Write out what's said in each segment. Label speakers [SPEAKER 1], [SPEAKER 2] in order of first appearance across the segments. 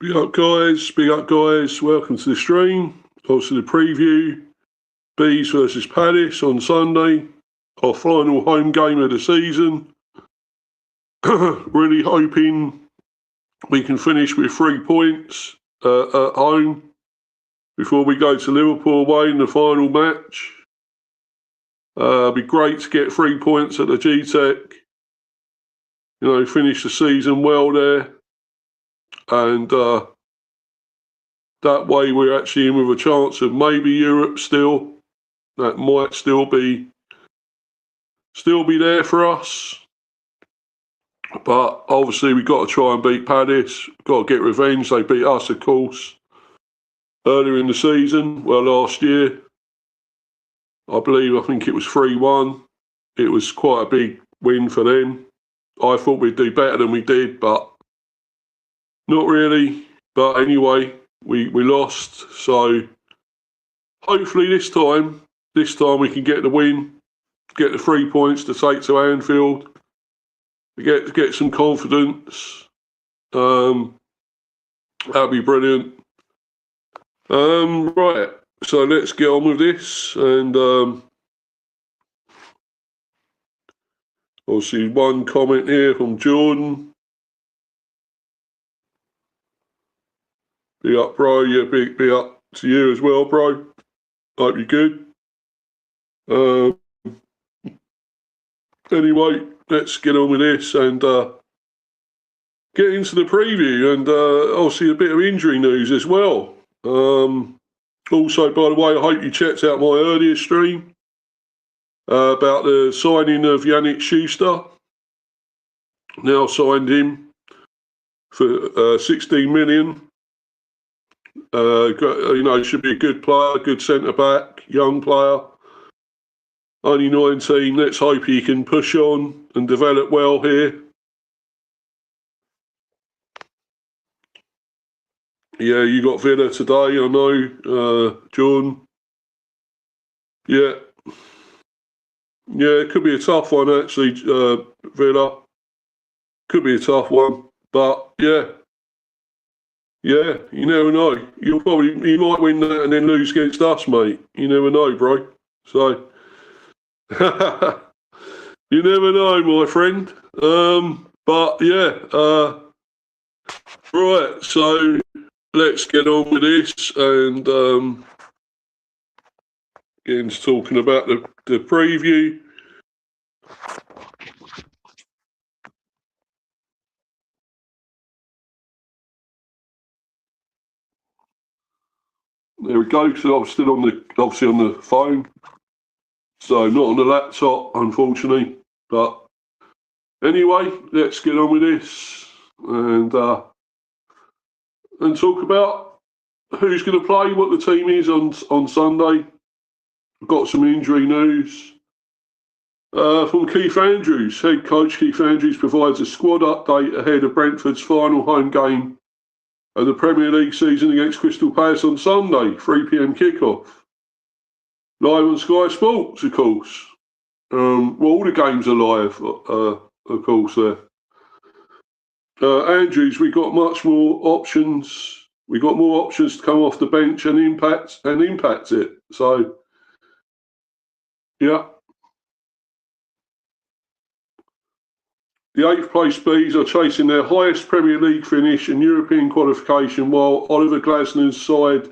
[SPEAKER 1] Big up, guys. Big up, guys. Welcome to the stream. Also, the preview. Bees versus Palace on Sunday. Our final home game of the season. Really hoping we can finish with 3 points at home before we go to Liverpool away in the final match. It'd be great to get 3 points at the G-Tech. You know, finish the season well there. And that way we're actually in with a chance of maybe Europe still. That might still be there for us. But obviously we've got to try and beat Palace. We've got to get revenge. They beat us, of course, earlier in the season. Well, last year. I think it was 3-1. It was quite a big win for them. I thought we'd do better than we did, but not really. But anyway, we lost. So hopefully this time we can get the win, get the 3 points to take to Anfield, get some confidence. That'd be brilliant. Right. So let's get on with this. And I'll see one comment here from Jordan. Big up, bro. Yeah, big up to you as well, bro. Hope you're good. Anyway, let's get on with this and get into the preview. And obviously a bit of injury news as well. Also, by the way, I hope you checked out my earlier stream about the signing of Yannick Schuster. Now signed him for 16 million. Should be a good player, good centre-back, young player. Only 19. Let's hope he can push on and develop well here. Yeah, you got Villa today, I know, John. Yeah. Yeah, it could be a tough one, actually, Villa. Could be a tough one, but yeah. Yeah, you never know. You might win that and then lose against us, mate. You never know, bro. So, you never know, my friend. But yeah, right. So let's get on with this and get into talking about the preview. There we go. So I'm still obviously on the phone, so not on the laptop, unfortunately. But anyway, let's get on with this and talk about who's going to play, what the team is on Sunday. We've got some injury news from Keith Andrews. Head coach Keith Andrews provides a squad update ahead of Brentford's final home game of the Premier League season against Crystal Palace on Sunday, 3 p.m. kickoff. Live on Sky Sports, of course. All the games are live, of course, there. Andrews, we got much more options. We got more options to come off the bench and impact it. So, yeah. The 8th place Bees are chasing their highest Premier League finish and European qualification, while Oliver Glasner's side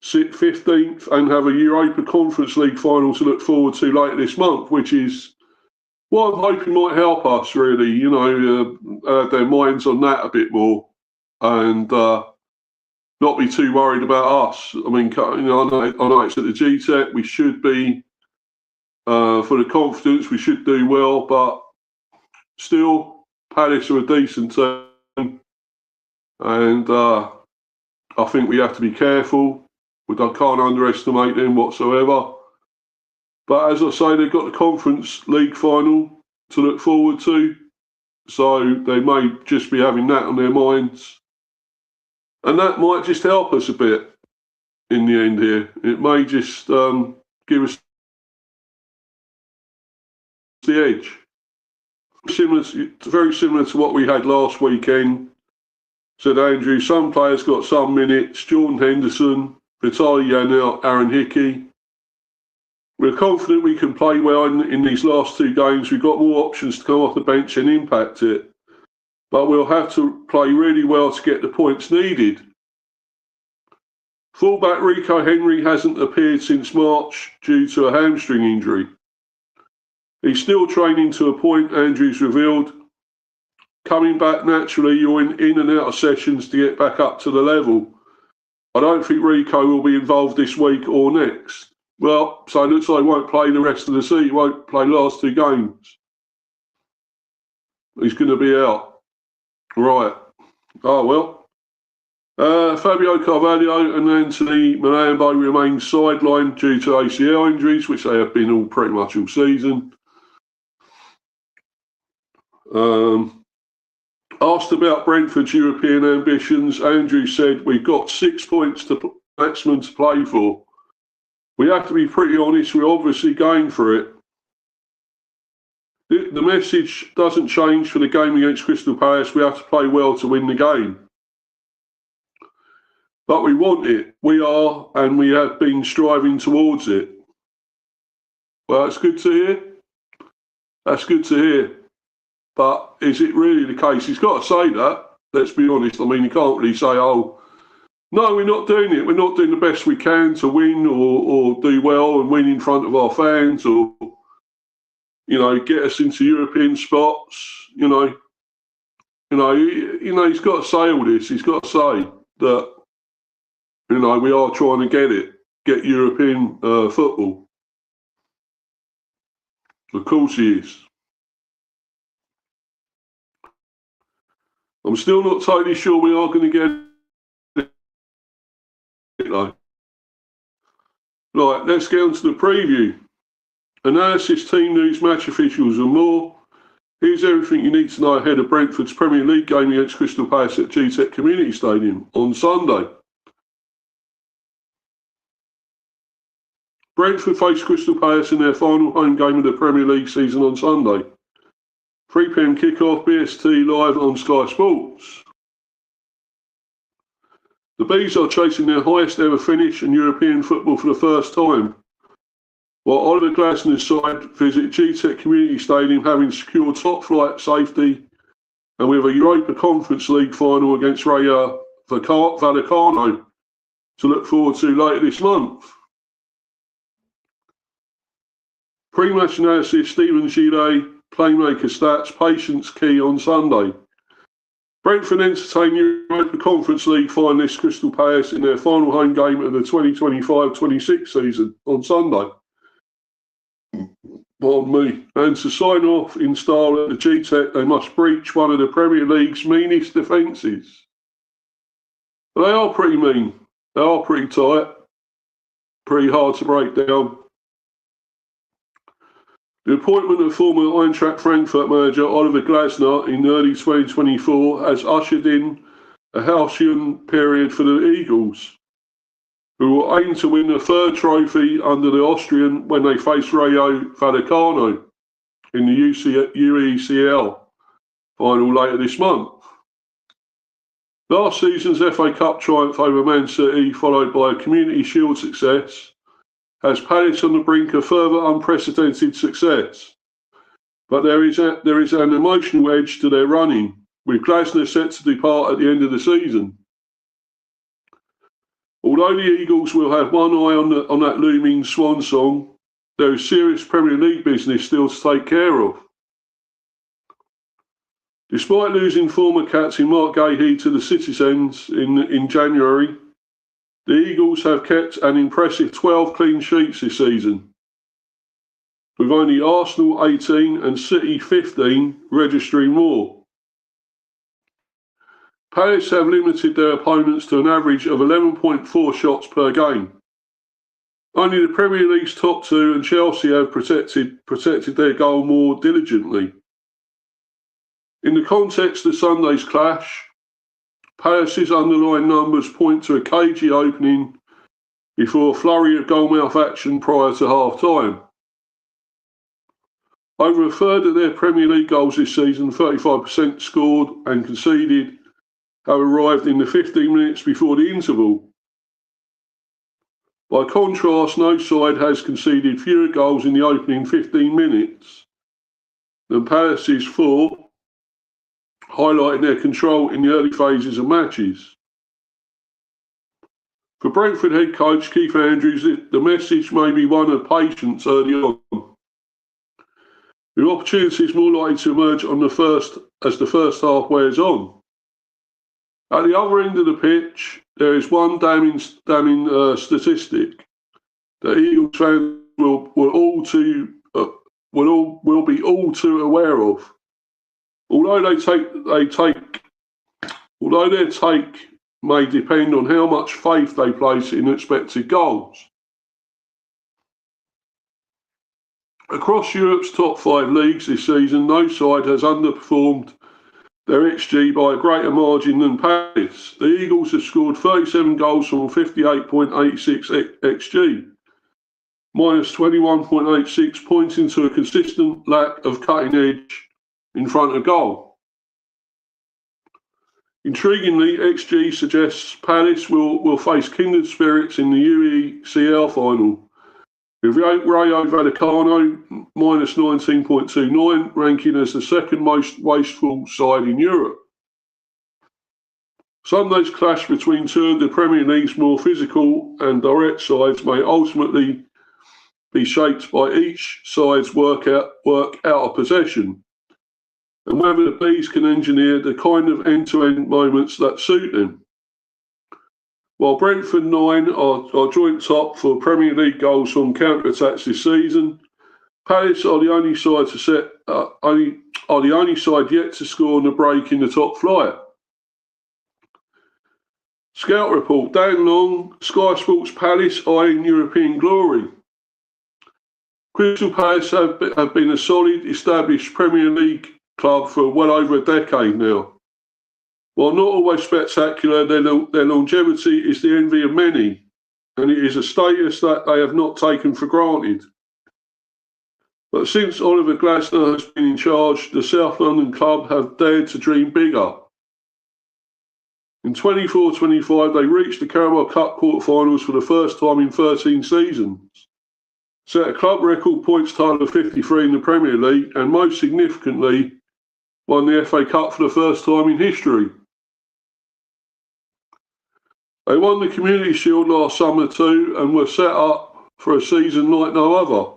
[SPEAKER 1] sit 15th and have a Europa Conference League final to look forward to later this month, which is what I'm hoping might help us, really, have their minds on that a bit more and not be too worried about us. I mean, I know it's at the G-Tech. We should be, for the confidence, we should do well, but still, Palace are a decent team, and I think we have to be careful. Can't underestimate them whatsoever. But as I say, they've got the Conference League final to look forward to. So they may just be having that on their minds. And that might just help us a bit in the end here. It may just give us the edge. Very similar to what we had last weekend. Said Andrew, some players got some minutes. Jordan Henderson, Vitaly Janelt, Aaron Hickey. We're confident we can play well in these last two games. We've got more options to come off the bench and impact it. But we'll have to play really well to get the points needed. Fullback Rico Henry hasn't appeared since March due to a hamstring injury. He's still training to a point, Andrews revealed. Coming back naturally, you're in and out of sessions to get back up to the level. I don't think Rico will be involved this week or next. Well, so it looks like he won't play the rest of the season. He won't play the last two games. He's going to be out. Right. Oh, well. Fabio Carvalho and Anthony Malambo remain sidelined due to ACL injuries, which they have been all pretty much all season. Asked about Brentford's European ambitions, Andrew said, we've got 6 points to maximum to play for. We have to be pretty honest, we're obviously going for it. The message doesn't change for the game against Crystal Palace. We have to play well to win the game. But we want it. We are, and we have been striving towards it. Well, that's good to hear. That's good to hear. But is it really the case? He's got to say that. Let's be honest. I mean, you can't really say, oh, no, we're not doing it. We're not doing the best we can to win or do well and win in front of our fans or, get us into European spots. He's got to say all this. He's got to say that, we are trying to get European football. Of course he is. I'm still not totally sure we are going to get it, though. Right, let's get on to the preview. Analysis, team news, match officials and more. Here's everything you need to know ahead of Brentford's Premier League game against Crystal Palace at GTEC Community Stadium on Sunday. Brentford face Crystal Palace in their final home game of the Premier League season on Sunday. 3 p.m. kickoff, BST live on Sky Sports. The Bees are chasing their highest ever finish in European football for the first time, while Oliver Glasner's side visit GTEC Community Stadium having secured top flight safety and with a Europa Conference League final against Rayo Vallecano to look forward to later this month. Pre-match analysis, Stephen Gillet, Playmaker stats, patience key on Sunday. Brentford entertain Europa Conference League finalists Crystal Palace in their final home game of the 2025-26 season on Sunday. Pardon me. And to sign off in style at the GTEC, they must breach one of the Premier League's meanest defences. But they are pretty mean. They are pretty tight. Pretty hard to break down. The appointment of former Eintracht Frankfurt manager Oliver Glasner in early 2024 has ushered in a halcyon period for the Eagles, who will aim to win a third trophy under the Austrian when they face Rayo Vallecano in the UECL final later this month. Last season's FA Cup triumph over Man City, followed by a Community Shield success, has Palace on the brink of further unprecedented success. But there is an emotional edge to their running, with Glasner set to depart at the end of the season. Although the Eagles will have one eye on that looming swan song, there is serious Premier League business still to take care of. Despite losing former captain Mark Gahey to the Citizens in January, the Eagles have kept an impressive 12 clean sheets this season, with only Arsenal 18 and City 15 registering more. Palace have limited their opponents to an average of 11.4 shots per game. Only the Premier League's top two and Chelsea have protected their goal more diligently. In the context of Sunday's clash, Palace's underlying numbers point to a cagey opening before a flurry of goalmouth action prior to half-time. Over a third of their Premier League goals this season, 35% scored and conceded, have arrived in the 15 minutes before the interval. By contrast, no side has conceded fewer goals in the opening 15 minutes than Palace's 4, highlighting their control in the early phases of matches. For Brentford head coach Keith Andrews, the message may be one of patience early on, with opportunities more likely to emerge as the first half wears on. At the other end of the pitch, there is one damning statistic that Eagles fans will be all too aware of. Although their take may depend on how much faith they place in expected goals. Across Europe's top 5 leagues this season, no side has underperformed their XG by a greater margin than Palace. The Eagles have scored 37 goals from 58.86 XG, minus 21.86, pointing to a consistent lack of cutting edge in front of goal. Intriguingly, XG suggests Palace will face kindred spirits in the UECL final, with Rayo Vallecano minus 19.29, ranking as the second most wasteful side in Europe. Sunday's clash between two of the Premier League's more physical and direct sides may ultimately be shaped by each side's work out of possession, and whether the Bees can engineer the kind of end-to-end moments that suit them. While Brentford 9 are joint top for Premier League goals from counter-attacks this season, Palace are the only side yet to score on a break in the top flight. Scout report: Dan Long, Sky Sports Palace eyeing European glory. Crystal Palace have been a solid, established Premier League club for well over a decade now. While not always spectacular, their longevity is the envy of many, and it is a status that they have not taken for granted. But since Oliver Glasner has been in charge, the South London club have dared to dream bigger. In 24-25, they reached the Carabao Cup quarterfinals for the first time in 13 seasons, set a club record points total of 53 in the Premier League, and most significantly, won the FA Cup for the first time in history. They won the Community Shield last summer too, and were set up for a season like no other.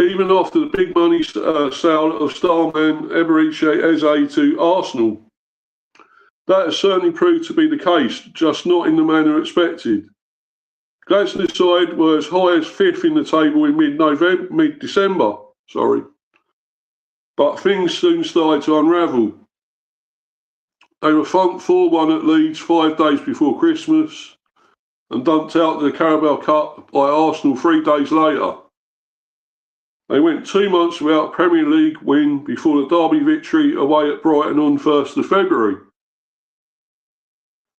[SPEAKER 1] Even after the big money sale of starman Eberechi Eze to Arsenal. That has certainly proved to be the case, just not in the manner expected. Glasner's side were as high as 5th in the table in mid-December, but things soon started to unravel. They were thumped 4-1 at Leeds 5 days before Christmas and dumped out of the Carabao Cup by Arsenal 3 days later. They went 2 months without a Premier League win before the derby victory away at Brighton on 1st of February.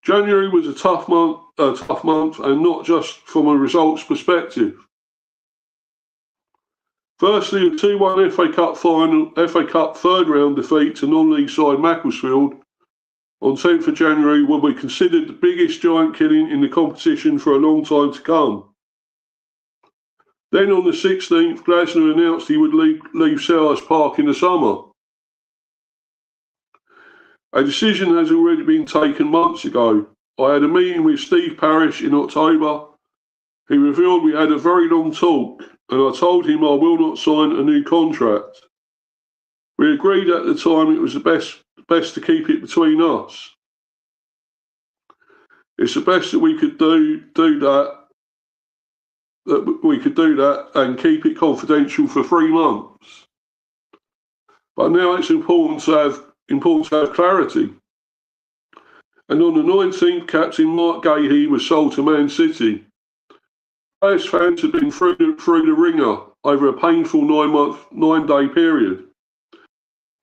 [SPEAKER 1] January was a tough month, and not just from a results perspective. Firstly, a 2-1 FA Cup third round defeat to non-league side Macclesfield on 10th of January will be considered the biggest giant killing in the competition for a long time to come. Then on the 16th, Glasner announced he would leave Selhurst Park in the summer. A decision has already been taken months ago. I had a meeting with Steve Parish in October. He revealed we had a very long talk, and I told him I will not sign a new contract. We agreed at the time it was the best to keep it between us. It's the best that we could do that and keep it confidential for 3 months. But now it's important to have clarity. And on the 19th, captain Mark Gahey was sold to Man City. Palace fans had been through the ringer over a painful 9-day period.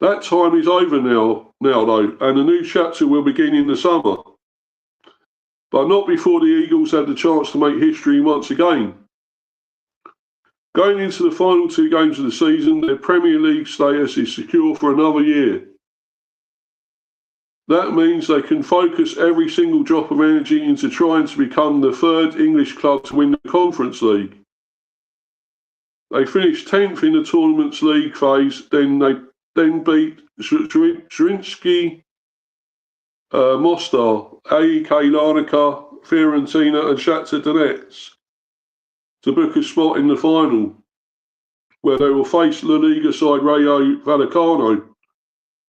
[SPEAKER 1] That time is over now though, and a new chapter will begin in the summer. But not before the Eagles had the chance to make history once again. Going into the final 2 games of the season, their Premier League status is secure for another year. That means they can focus every single drop of energy into trying to become the 3rd English club to win the Conference League. They finished 10th in the tournament's league phase, then beat Zrinjski, Mostar, AEK Larnaca, Fiorentina and Shakhtar Donetsk to book a spot in the final, where they will face La Liga side Rayo Vallecano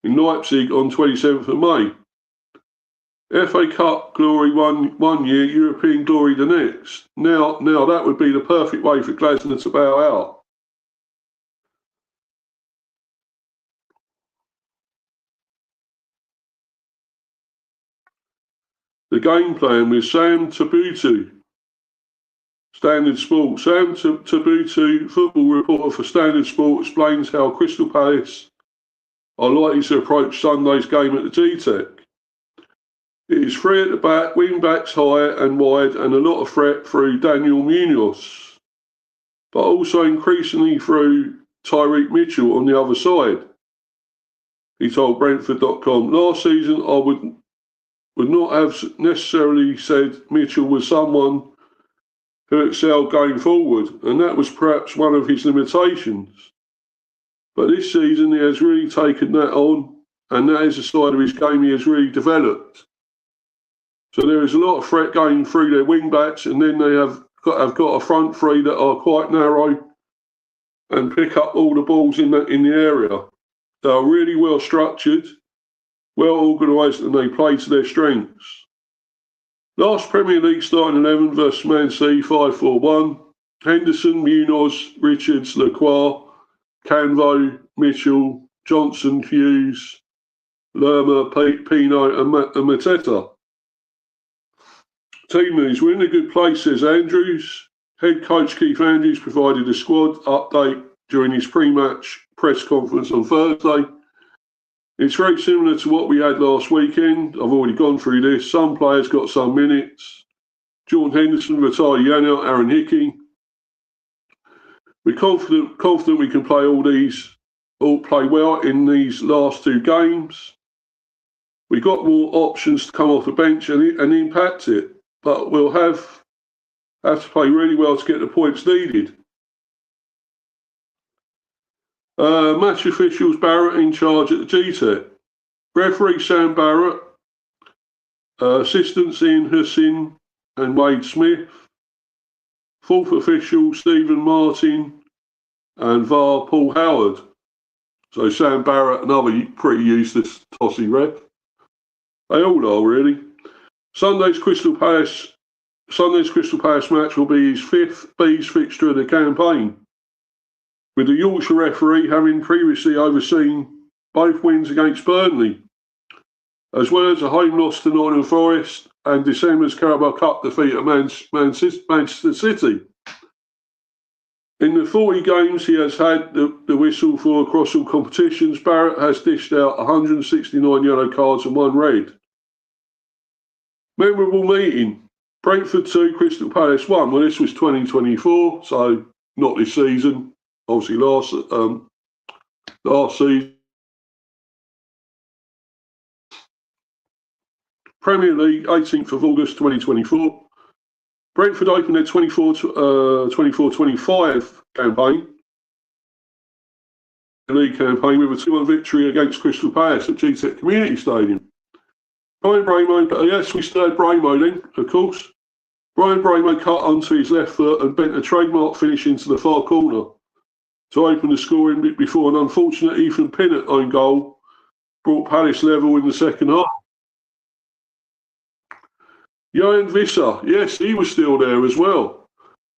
[SPEAKER 1] in Leipzig on 27th of May. FA Cup glory one year, European glory the next. Now that would be the perfect way for Glasner to bow out. The game plan with Sam Tabutu, Standard Sport. Sam Tabutu, football reporter for Standard Sport, explains how Crystal Palace are likely to approach Sunday's game at the G-Tech. It is 3 at the back, wing backs high and wide, and a lot of threat through Daniel Munoz, but also increasingly through Tyreek Mitchell on the other side. He told Brentford.com, last season I would not have necessarily said Mitchell was someone who excelled going forward, and that was perhaps one of his limitations. But this season he has really taken that on, and that is a side of his game he has really developed. So there is a lot of threat going through their wing backs, and then they have got a front 3 that are quite narrow and pick up all the balls in the area. They are really well structured, well organised, and they play to their strengths. Last Premier League starting 11 versus Man City 5-4-1. Henderson, Munoz, Richards, Lacroix, Canvo, Mitchell, Johnson, Hughes, Lerma, Pino and Mateta. Team news, we're in a good place, says Andrews. Head coach Keith Andrews provided a squad update during his pre-match press conference on Thursday. It's very similar to what we had last weekend. I've already gone through this. Some players got some minutes. Jordan Henderson, Vitaly Yanel, Aaron Hickey. We're confident we can play well in these last 2 games. We got more options to come off the bench and impact it, but we'll have to play really well to get the points needed. Match officials, Barrett in charge at the G-Tech. Referee Sam Barrett, assistants Ian Hussin and Wade Smith. 4th official Stephen Martin and VAR Paul Howard. So Sam Barrett, another pretty useless tossy ref. They all are really. Sunday's Crystal Palace match will be his 5th Bees fixture of the campaign, with the Yorkshire referee having previously overseen both wins against Burnley, as well as a home loss to Nottingham Forest and December's Carabao Cup defeat at Manchester City. In the 40 games he has had the whistle for across all competitions, Barrett has dished out 169 yellow cards and 1 red. Memorable meeting. Brentford 2, Crystal Palace 1. Well, this was 2024, so not this season. Obviously last season. Premier League, 18th of August 2024. Brentford opened their 24-25 campaign, the league campaign, with a 2-1 victory against Crystal Palace at G-Tech Community Stadium. Brian Bramo, yes, we still had Bramo then, of course. Brian Bramo cut onto his left foot and bent a trademark finish into the far corner to open the scoring before an unfortunate Ethan Pinnett own goal brought Palace level in the second half. Johan Visser, yes, he was still there as well.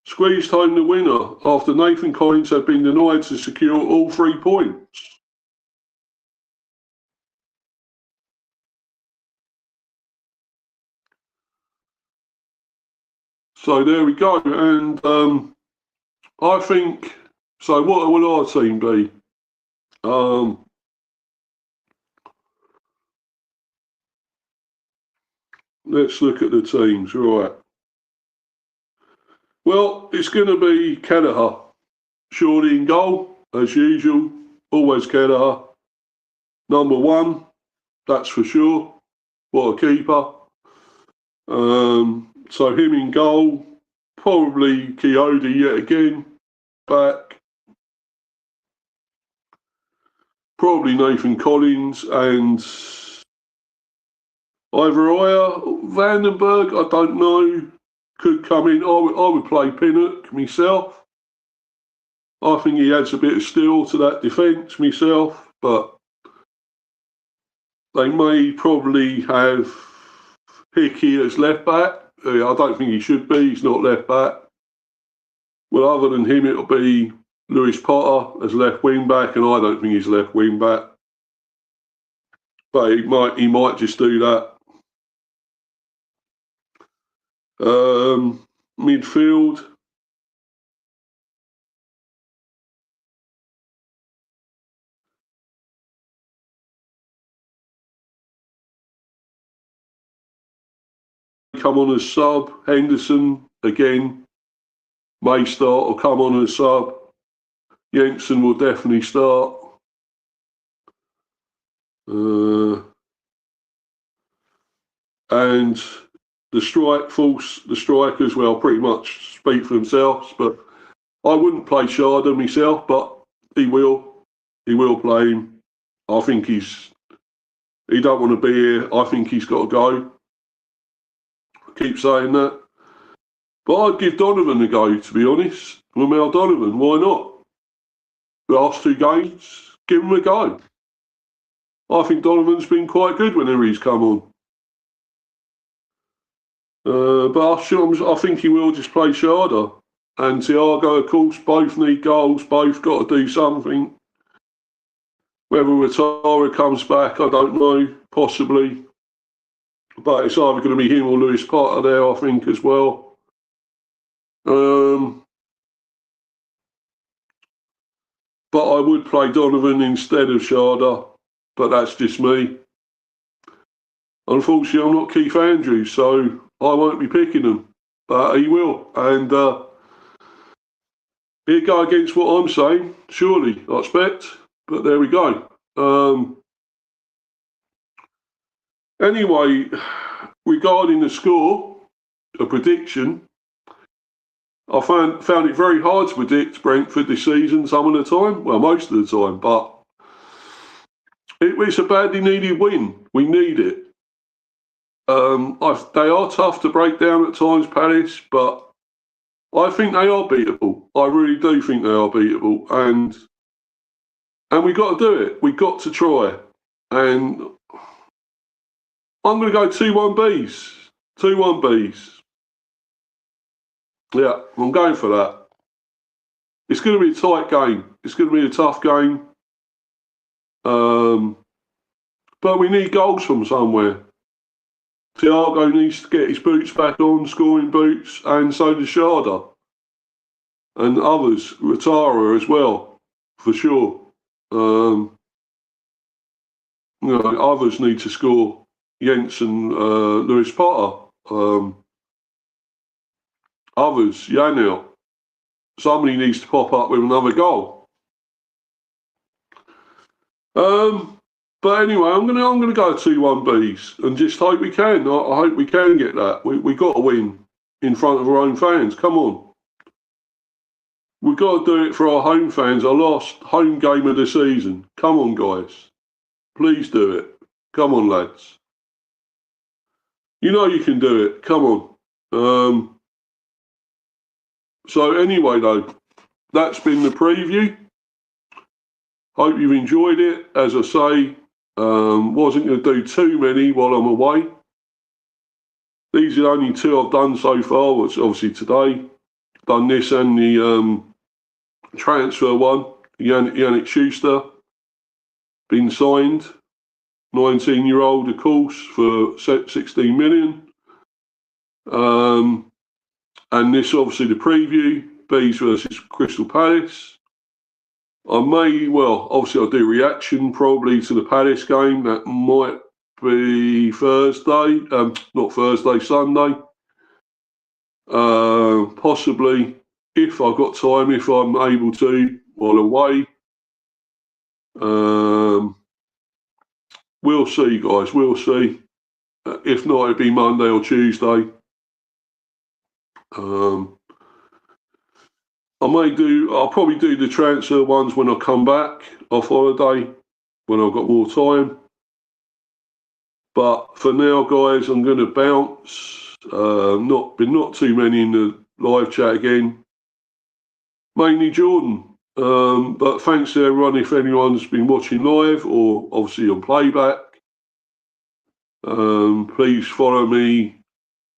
[SPEAKER 1] Squeezed home the winner after Nathan Collins had been denied to secure all 3 points. So there we go. And I think, so what will our team be? Let's look at the teams. Right. Well, it's going to be Kelleher. Surely in goal, as usual. Always Kelleher. Number 1, that's for sure. What a keeper. So him in goal. Probably Coyote yet again. Back. Probably Nathan Collins and either Vandenberg, I don't know, could come in. I would play Pinnock myself. I think he adds a bit of steel to that defence myself, but they may probably have Hickey as left back. I don't think he should be. He's not left back. Well, other than him, it'll be Lewis Potter as left wing back, and I don't think he's left wing back. But he might just do that. Midfield. Come on as sub. Henderson again may start or come on as sub. Jensen will definitely start. And the strikers, well, pretty much speak for themselves. But I wouldn't play Sharda myself, but he will play him. I think he don't want to be here. I think he's got to go. I keep saying that. But I'd give Donovan a go, to be honest. Ramel Donovan, why not? The last 2 games, give him a go. I think Donovan's been quite good whenever he's come on. But I think he will just play Sharda. And Thiago, of course, both need goals, both got to do something. Whether Ouattara comes back, I don't know, possibly. But it's either going to be him or Lewis Potter there, I think, as well. But I would play Donovan instead of Sharda, but that's just me. Unfortunately, I'm not Keith Andrews, so I won't be picking him, but he will. And he'll go against what I'm saying, surely, I expect. But there we go. Anyway, regarding the score, a prediction, I found it very hard to predict Brentford this season some of the time. Well, most of the time, but it's a badly needed win. We need it. They are tough to break down at times, Palace, but I think they are beatable. I really do think they are beatable. And we've got to do it. We've got to try. And I'm going to go 2-1 Bees. 2-1 Bees. Yeah, I'm going for that. It's going to be a tight game. It's going to be a tough game. But we need goals from somewhere. Thiago needs to get his boots back on, scoring boots, and so does Sharda. And others, Ouattara as well, for sure. Others need to score. Jensen, Lewis Potter. Others, Janil. Somebody needs to pop up with another goal. But anyway, I'm gonna go 2-1 Bees and just hope we can. I hope we can get that. We got to win in front of our own fans. Come on, we've got to do it for our home fans. Our last home game of the season. Come on, guys, please do it. Come on, lads. You know you can do it. Come on. So anyway, though, that's been the preview. Hope you've enjoyed it. As I say, wasn't going to do too many while I'm away. These are the only 2 I've done so far, which obviously today. Done this and the transfer one. Yannick Schuster, been signed. 19-year-old, of course, for 16 million. And this obviously the preview, Bees versus Crystal Palace. I may, well, obviously I'll do reaction probably to the Palace game. That might be Thursday, not Thursday, Sunday. Possibly, if I've got time, if I'm able to, while away. We'll see, guys, we'll see. If not, it'll be Monday or Tuesday. I'll probably do the transfer ones when I come back off holiday, when I've got more time. But for now, guys, I'm going to bounce. Not too many in the live chat again. Mainly Jordan. But thanks to everyone if anyone's been watching live or obviously on playback. Please follow me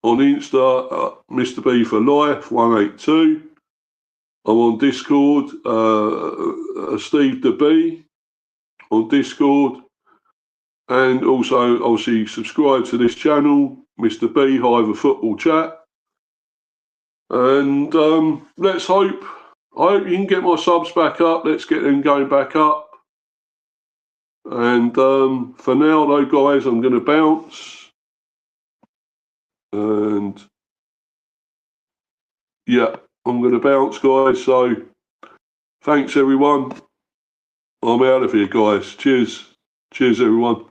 [SPEAKER 1] on Insta, Mr. B for Life 182. I'm on Discord, Steve the B on Discord, and also obviously subscribe to this channel, Mr. B Hive Football Chat. And let's hope. I hope you can get my subs back up. Let's get them going back up. And for now, though, guys, I'm going to bounce. And yeah, I'm going to bounce, guys. So thanks, everyone. I'm out of here, guys. Cheers. Cheers, everyone.